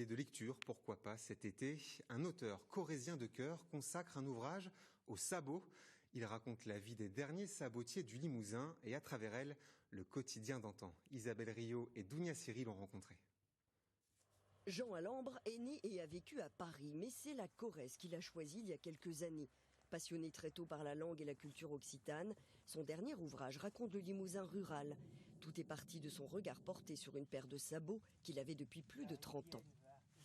Et de lecture, pourquoi pas cet été, un auteur corrézien de cœur consacre un ouvrage aux sabots. Il raconte la vie des derniers sabotiers du Limousin et à travers elle, le quotidien d'antan. Isabelle Rio et Dounia Siri l'ont rencontré. Jean Alambre est né et a vécu à Paris, mais c'est la Corrèze qu'il a choisie il y a quelques années. Passionné très tôt par la langue et la culture occitane, son dernier ouvrage raconte le Limousin rural. Tout est parti de son regard porté sur une paire de sabots qu'il avait depuis plus de 30 ans.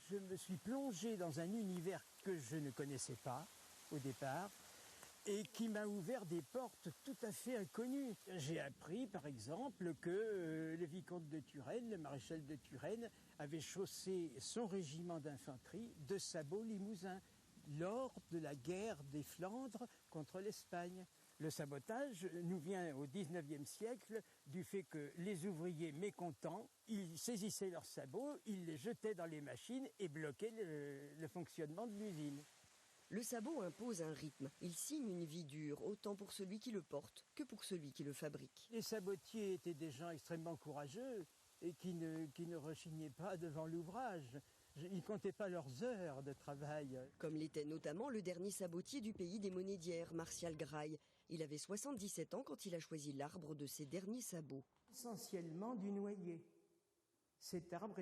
Je me suis plongé dans un univers que je ne connaissais pas au départ et qui m'a ouvert des portes tout à fait inconnues. J'ai appris par exemple que le vicomte de Turenne, le maréchal de Turenne, avait chaussé son régiment d'infanterie de sabots limousins lors de la guerre des Flandres contre l'Espagne. Le sabotage nous vient au XIXe siècle du fait que les ouvriers mécontents, ils saisissaient leurs sabots, ils les jetaient dans les machines et bloquaient le fonctionnement de l'usine. Le sabot impose un rythme. Il signe une vie dure, autant pour celui qui le porte que pour celui qui le fabrique. Les sabotiers étaient des gens extrêmement courageux et qui ne rechignaient pas devant l'ouvrage. Ils ne comptaient pas leurs heures de travail. Comme l'était notamment le dernier sabotier du pays des Monédières, Martial Graille. Il avait 77 ans quand il a choisi l'arbre de ses derniers sabots. Essentiellement du noyer. Cet arbre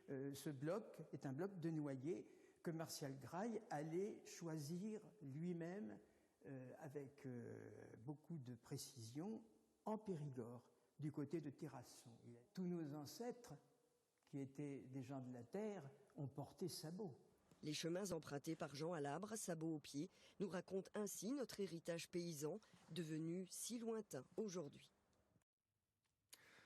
ce bloc est un bloc de noyer que Martial Graille allait choisir lui-même avec beaucoup de précision en Périgord, du côté de Terrasson. Tous nos ancêtres, qui étaient des gens de la terre, ont porté sabots. Les chemins empruntés par Jean Alambre, sabots aux pieds, nous racontent ainsi notre héritage paysan, devenu si lointain aujourd'hui.